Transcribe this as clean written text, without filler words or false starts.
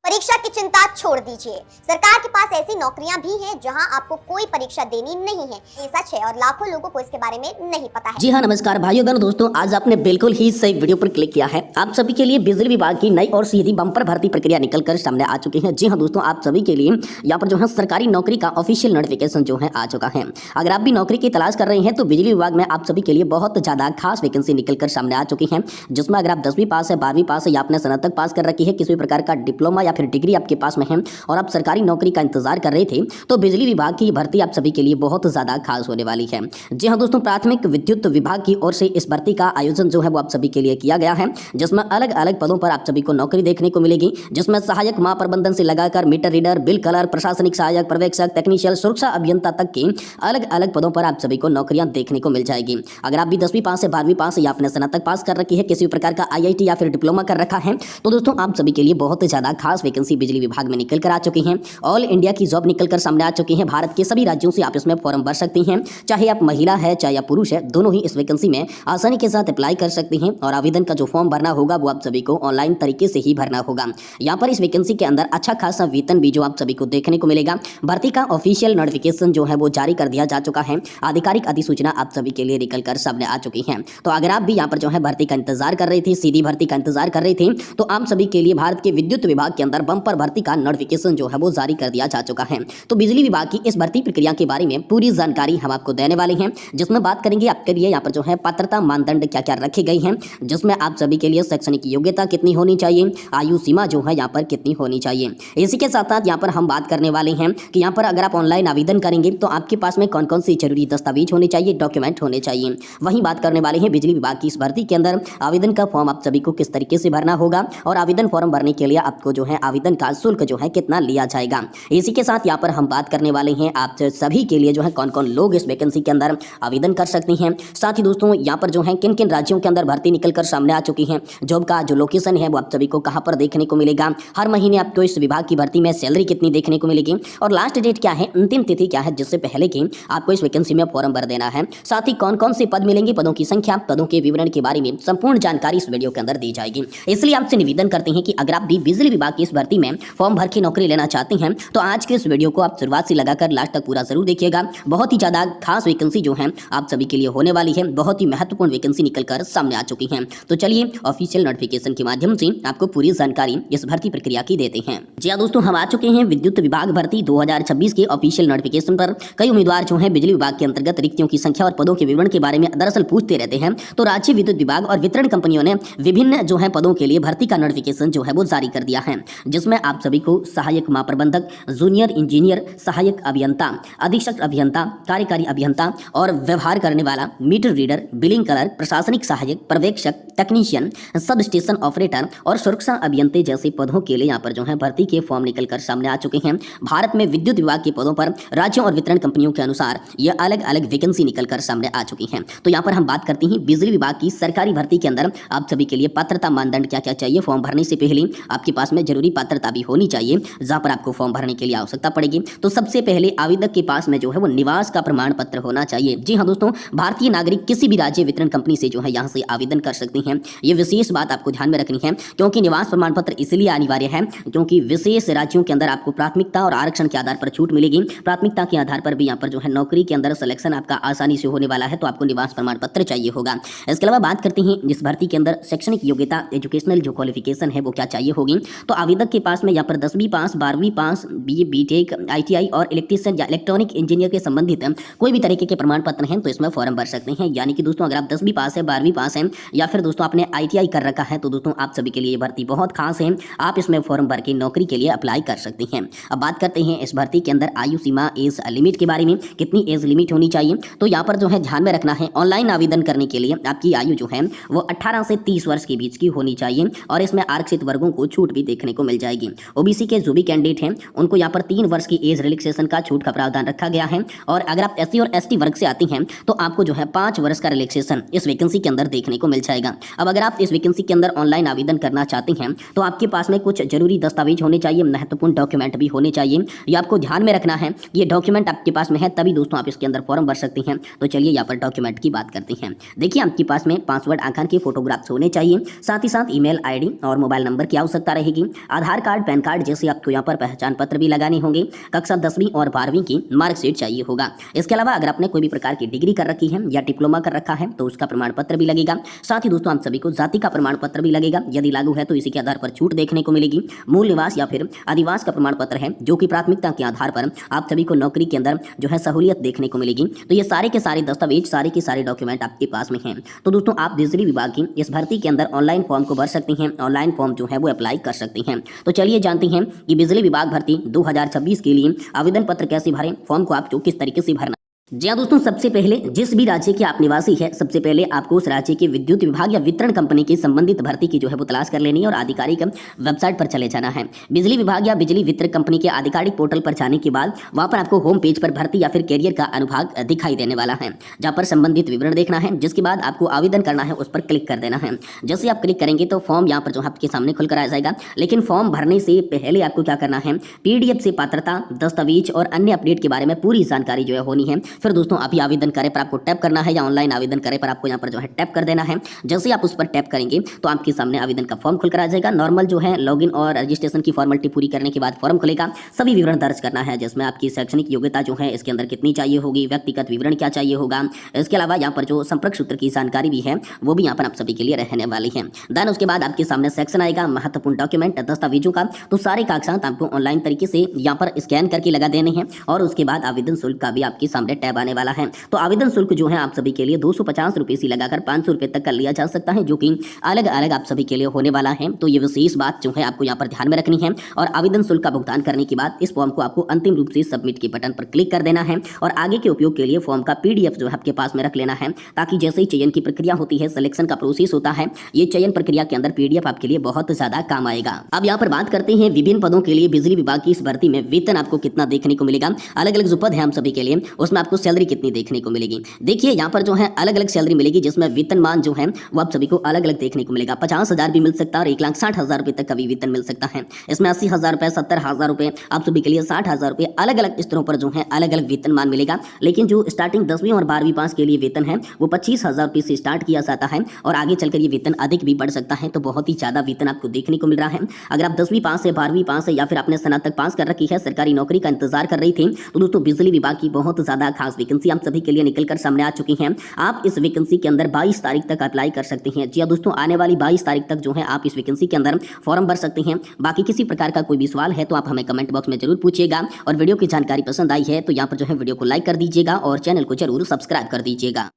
परीक्षा की चिंता छोड़ दीजिए। सरकार के पास ऐसी नौकरियां भी हैं जहां आपको कोई परीक्षा देनी नहीं है। ये सच है और लाखों लोगों को इसके बारे में नहीं पता है। जी हाँ, नमस्कार भाइयों बहनों दोस्तों, आज आपने बिल्कुल ही सही वीडियो पर क्लिक किया है। आप सभी के लिए बिजली विभाग की नई और सीधी बम्पर भर्ती प्रक्रिया निकलकर सामने आ चुकी है। जी हाँ दोस्तों, आप सभी के लिए यहाँ पर जो है सरकारी नौकरी का ऑफिशियल नोटिफिकेशन जो है आ चुका है। अगर आप भी नौकरी की तलाश कर रहे हैं तो बिजली विभाग में आप सभी के लिए बहुत ज्यादा खास वैकेंसी निकलकर सामने आ चुकी है, जिसमें अगर आप 10वीं पास है, 12वीं पास है या आपने स्नातक पास कर रखी है, किसी प्रकार का डिप्लोमा या फिर डिग्री आपके पास में है और आप सरकारी नौकरी का इंतजार कर रहे थे, तो बिजली विभाग की भर्ती आप सभी के लिए बहुत ज्यादा खास होने वाली है। जी हाँ दोस्तों, प्राथमिक विद्युत विभाग की ओर से इस भर्ती का आयोजन जो है वो आप सभी के लिए किया गया है, जिसमें अलग अलग पदों पर आप सभी को नौकरी देखने को मिलेगी, जिसमें सहायक महाप्रबंधन से लगाकर मीटर रीडर, बिल कलर, प्रशासनिक सहायक, पर्यवेक्षक, टेक्नीशियन, सुरक्षा अभियंता तक के अलग अलग पदों पर आप सभी को नौकरियां देखने को मिल जाएगी। अगर आप भी 10वीं पास है, 12वीं पास है या आपने स्नातक पास कर रखी है, किसी प्रकार का IIT या फिर डिप्लोमा कर रखा है, तो दोस्तों आप सभी के लिए बहुत ज्यादा खास वैकेंसी बिजली विभाग में निकल कर आ चुकी है। ऑल इंडिया की जॉब निकलकर सामने आ चुकी है। भारत के सभी राज्यों से आप इसमें फॉर्म भर सकती हैं, चाहे आप महिला है चाहे आप पुरुष है, दोनों ही इस वैकेंसी में आसानी के साथ अप्लाई कर सकती हैं। और आवेदन का जो फॉर्म भरना होगा वो आप सभी को ऑनलाइन तरीके से ही भरना होगा। यहाँ पर इस वैकेंसी के अंदर अच्छा खासा वेतन भी जो आप सभी को देखने को मिलेगा। भर्ती का ऑफिशियल नोटिफिकेशन जो है वो जारी कर दिया जा चुका है। आधिकारिक अधिसूचना आप सभी के लिए निकलकर सामने आ चुकी है। तो अगर आप भी यहाँ पर जो है भर्ती का इंतजार कर रहे थे, सीधी भर्ती का इंतजार कर रहे थे, तो आप सभी के लिए भारत के विद्युत विभाग के अंदर बम्पर भर्ती का नोटिफिकेशन जो है वो जारी कर दिया जा चुका है। तो बिजली विभाग की इस भर्ती प्रक्रिया के बारे में पूरी जानकारी हम आपको देने वाले हैं, जिसमें बात करेंगे आपके लिए यहाँ पर जो है पात्रता मानदंड क्या क्या रखे गए हैं, जिसमें आप सभी के लिए शैक्षणिक योग्यता कितनी होनी चाहिए, आयु सीमा जो है यहाँ पर कितनी होनी चाहिए। इसी के साथ साथ यहाँ पर हम बात करने वाले हैं कि यहाँ पर अगर आप ऑनलाइन आवेदन करेंगे तो आपके पास में कौन कौन सी जरूरी दस्तावेज होने चाहिए, डॉक्यूमेंट होने चाहिए। वहीं बात करने वाले हैं बिजली विभाग की इस भर्ती के अंदर आवेदन का फॉर्म आप सभी को किस तरीके से भरना होगा और आवेदन फॉर्म भरने के लिए आपको जो है आवेदन का शुल्क जो है कितना लिया जाएगा। इसी के साथ यहाँ पर हम बात करने वाले हैं आप सभी के लिए जो है कौन कौन लोग इस वैकेंसी के अंदर आवेदन कर सकते हैं। साथ ही दोस्तों यहाँ पर जो है किन किन राज्यों के अंदर भर्ती निकलकर सामने आ चुकी है, जॉब का जो लोकेशन है वो आप सभी को कहाँ पर देखने को मिलेगा, हर महीने आपको इस विभाग की भर्ती में सैलरी कितनी देखने को मिलेगी और लास्ट डेट क्या है, अंतिम तिथि क्या है, जिससे पहले कि आपको इस वैकेंसी में फॉर्म भर देना है। साथ ही कौन कौन से पद मिलेंगे, पदों की संख्या, पदों के विवरण के बारे में संपूर्ण जानकारी इस वीडियो के अंदर दी जाएगी। इसलिए आपसे निवेदन करते हैं कि अगर आप भी बिजली विभाग की इस भर्ती में फॉर्म भर के नौकरी लेना चाहते हैं तो आज के इस वीडियो को आप शुरुआत से लगाकर लास्ट तक पूरा जरूर देखिएगा। बहुत ही ज्यादा खास वैकेंसी जो है आप सभी के लिए होने वाली है, बहुत ही महत्वपूर्ण वैकेंसी निकलकर सामने आ चुकी है। तो चलिए ऑफिशियल नोटिफिकेशन के माध्यम से आपको पूरी जानकारी इस भर्ती प्रक्रिया की देते हैं। जी हाँ दोस्तों, हम आ चुके हैं विद्युत विभाग भर्ती 2026 के ऑफिशियल नोटिफिकेशन पर। कई उम्मीदवार जो है बिजली विभाग के अंतर्गत रिक्तियों की संख्या और पदों के विवरण के बारे में दरअसल पूछते रहते हैं, तो राज्य विद्युत विभाग और वितरण कंपनियों ने विभिन्न जो है पदों के लिए भर्ती का नोटिफिकेशन जो है वो जारी कर दिया है, जिसमें आप सभी को सहायक महाप्रबंधक, जूनियर इंजीनियर, सहायक अभियंता, अधीक्षक अभियंता, कार्यकारी अभियंता और व्यवहार करने वाला, मीटर रीडर, बिलिंग कलर, प्रशासनिक सहायक, पर्यवेक्षक, टेक्नीशियन, सब स्टेशन ऑपरेटर और सुरक्षा अभियंते जैसे पदों के लिए यहाँ पर जो है भर्ती के फॉर्म निकलकर सामने आ चुके हैं। भारत में विद्युत विभाग के पदों पर राज्यों और वितरण कंपनियों के अनुसार ये अलग अलग वैकेंसी निकलकर सामने आ चुकी हैं। तो यहाँ पर हम बात करते हैं बिजली विभाग की सरकारी भर्ती के अंदर आप सभी के लिए पात्रता मानदंड क्या क्या चाहिए। फॉर्म भरने से पहले आपके पास में जरूरी पात्रता भी होनी चाहिए, जहाँ पर आपको फॉर्म भरने के लिए आवश्यकता पड़ेगी। तो सबसे पहले आवेदक के पास में जो है वो निवास का प्रमाण पत्र होना चाहिए। जी हाँ दोस्तों, भारतीय नागरिक किसी भी राज्य वितरण कंपनी से जो है यहाँ से आवेदन कर सकती हैं। ये विशेष बात आपको ध्यान में रखनी है, क्योंकि निवास प्रमाण पत्र इसलिए अनिवार्य है क्योंकि विशेष राज्यों के अंदर आपको प्राथमिकता और आरक्षण के आधार पर छूट मिलेगी। प्राथमिकता के आधार पर भी यहाँ पर जो है नौकरी के अंदर सिलेक्शन आपका आसानी से होने वाला है, तो आपको निवास प्रमाण पत्र चाहिए होगा। इसके अलावा बात करते हैं इस भर्ती के अंदर शैक्षणिक योग्यता, एजुकेशनल जो क्वालिफिकेशन है वो क्या चाहिए होगी। तो आवेदक के पास में यहाँ पर 10वीं पास, 12वीं पास, BA, BTech, ITI और इलेक्ट्रीशियन या इलेक्ट्रॉनिक इंजीनियर के संबंधित कोई भी तरीके के प्रमाण पत्र हैं तो इसमें फॉर्म भर सकते हैं। यानी कि दोस्तों अगर आप 10वीं पास है, 12वीं पास है या फिर दोस्तों आपने ITI कर रखा है, तो दोस्तों आप सभी के लिए भर्ती बहुत खास है, आप इसमें फॉर्म भर के नौकरी के लिए अप्लाई कर सकते हैं। अब बात करते हैं इस भर्ती के अंदर आयु सीमा, एज लिमिट के बारे में, कितनी एज लिमिट होनी चाहिए। तो यहाँ पर जो है ध्यान में रखना है, ऑनलाइन आवेदन करने के लिए आपकी आयु जो है वो 18 से 30 वर्ष के बीच की होनी चाहिए और इसमें आरक्षित वर्गों को छूट भी देखने को मिल जाएगी। OBC के जो भी कैंडिडेट हैं उनको यहाँ पर 3 वर्ष की एज रिलैक्सेशन का छूट का प्रावधान रखा गया है और अगर आप SC और ST वर्ग से आती हैं तो आपको जो है 5 वर्ष का रिलैक्सेशन इस वैकेंसी के अंदर देखने को मिल जाएगा। अब अगर आप इस वैकेंसी के अंदर ऑनलाइन आवेदन करना चाहते हैं तो आपके पास में कुछ जरूरी दस्तावेज होने चाहिए, महत्वपूर्ण डॉक्यूमेंट भी होने चाहिए। ये आपको ध्यान में रखना है, ये डॉक्यूमेंट आपके पास में है तभी दोस्तों आप इसके अंदर फॉर्म भर सकते हैं। तो चलिए यहाँ पर डॉक्यूमेंट की बात करते हैं। देखिए आपके पास में पासवर्ड आकार के फोटोग्राफ्स होने चाहिए, साथ ही साथ ईमेल ID और मोबाइल नंबर की आवश्यकता रहेगी। आधार कार्ड, पैन कार्ड जैसे आपको यहाँ पर पहचान पत्र भी लगाने होंगे। कक्षा 10वीं और 12वीं की मार्कशीट चाहिए होगा। इसके अलावा अगर आपने कोई भी प्रकार की डिग्री कर रखी है या डिप्लोमा कर रखा है तो उसका प्रमाण पत्र भी लगेगा। साथ ही दोस्तों आप सभी को जाति का प्रमाण पत्र भी लगेगा, यदि लागू है तो इसी के आधार पर छूट देखने को मिलेगी। मूल निवास या फिर अधिवास का प्रमाण पत्र है जो कि प्राथमिकता के आधार पर आप सभी को नौकरी के अंदर जो है सहूलियत देखने को मिलेगी। तो ये सारे के सारे दस्तावेज, सारे के सारे डॉक्यूमेंट आपके पास में हैं। तो दोस्तों आप बिजली विभाग की इस भर्ती के अंदर ऑनलाइन फॉर्म को भर सकती हैं, ऑनलाइन फॉर्म जो है वो अप्लाई कर सकती हैं। तो चलिए जानते हैं कि बिजली विभाग भर्ती 2026 के लिए आवेदन पत्र कैसे भरें, फॉर्म को आपको किस तरीके से भरना। जी हाँ दोस्तों, सबसे पहले जिस भी राज्य के आप निवासी है, सबसे पहले आपको उस राज्य के विद्युत विभाग या वितरण कंपनी की संबंधित भर्ती की जो है वो तलाश कर लेनी है और आधिकारिक वेबसाइट पर चले जाना है। बिजली विभाग या बिजली वितरण कंपनी के आधिकारिक पोर्टल पर जाने के बाद वहां पर आपको होम पेज पर भर्ती या फिर कैरियर का अनुभाग दिखाई देने वाला है, जहां पर संबंधित विवरण देखना है। जिसके बाद आपको आवेदन करना है, उस पर क्लिक कर देना है। जैसे आप क्लिक करेंगे तो फॉर्म यहाँ पर जो आपके सामने खुलकर आ जाएगा। लेकिन फॉर्म भरने से पहले आपको क्या करना है, PDF से पात्रता, दस्तावेज और अन्य अपडेट के बारे में पूरी जानकारी जो है होनी है। फिर दोस्तों अभी आवेदन करें पर आपको टैप करना है या ऑनलाइन आवेदन करें पर आपको यहाँ पर जो है टैप कर देना है। जैसे आप उस पर टैप करेंगे तो आपके सामने आवेदन का फॉर्म खुलकर आ जाएगा। नॉर्मल जो है लॉगिन और रजिस्ट्रेशन की फॉर्मेलिटी पूरी करने के बाद फॉर्म खुलेगा। सभी विवरण दर्ज करना है, जिसमें आपकी शैक्षणिक योग्यता जो है इसके अंदर कितनी चाहिए होगी, व्यक्तिगत विवरण क्या चाहिए होगा। इसके अलावा यहाँ पर जो संपर्क सूत्र की जानकारी भी है वो भी यहाँ पर आप सभी के लिए रहने वाली है। देन उसके बाद आपके सामने सेक्शन आएगा महत्वपूर्ण डॉक्यूमेंट, दस्तावेजों का। तो सारे कागजात आपको ऑनलाइन तरीके से यहाँ पर स्कैन करके लगा देने हैं और उसके बाद आवेदन शुल्क का भी आपके सामने टैब आने वाला है। तो आवेदन शुल्क जो है आप सभी के लिए 250 रुपये से लगाकर 500 रुपये तक का लिया जा सकता है, जो कि अलग अलग आप सभी के लिए होने वाला है। तो ये विशेष बात जो है आपको यहाँ पर ध्यान में रखनी है। और आवेदन शुल्क का भुगतान करने के बाद इस फॉर्म को आपको अंतिम रूप से सबमिट के बटन पर क्लिक कर देना है और आगे के उपयोग के लिए फॉर्म का PDF जो है आपके पास में रख लेना है, ताकि जैसे ही चयन की प्रक्रिया होती है, सिलेक्शन का प्रोसेस होता है, ये चयन प्रक्रिया के अंदर PDF आपके लिए बहुत ज्यादा काम आएगा। अब यहाँ पर बात करते हैं विभिन्न पदों के लिए बिजली विभाग की इस भर्ती में वेतन आपको कितना देखने को मिलेगा। अलग अलग जो पद है हम सभी के लिए, उसमें आपको सैलरी कितनी देखने को मिलेगी। देखिए यहाँ पर जो है अलग अलग सैलरी मिलेगी, जिसमें वेतनमान जो है वो आप सभी को अलग अलग देखने को मिलेगा। 50,000 भी मिल सकता है और 1,60,000 रुपए तक का भी वेतन मिल सकता है। इसमें 80,000 रुपए, 70,000 रुपए आप सभी के लिए, 60,000 रुपए, अलग अलग स्तरों पर जो है अलग अलग वेतनमान मिलेगा। लेकिन जो स्टार्टिंग 10वीं और 12वीं पास के लिए वेतन है वो 25,000 रुपए से स्टार्ट किया जाता है और आगे चलकर ये वेतन अधिक भी बढ़ सकता है। तो बहुत ही ज्यादा वेतन आपको देखने को मिल रहा है। अगर आप 10वीं पास है, 12वीं पास है या फिर आपने स्नातक पास कर रखी है, सरकारी नौकरी का इंतजार कर रही थी, तो दोस्तों बिजली विभाग की बहुत ज्यादा खास वैकेंसी आप सभी के लिए निकलकर सामने आ चुकी है। आप इस वैकेंसी के अंदर 22 तारीख तक अप्लाई कर सकते हैं। जी दोस्तों, आने वाली 22 तारीख तक जो है आप इस वैकेंसी के अंदर फॉर्म भर सकते हैं। बाकी किसी प्रकार का कोई भी सवाल है तो आप हमें कमेंट बॉक्स में जरूर पूछिएगा और वीडियो की जानकारी पसंद आई है तो यहाँ पर जो है वीडियो को लाइक कर दीजिएगा और चैनल को जरूर सब्सक्राइब कर दीजिएगा।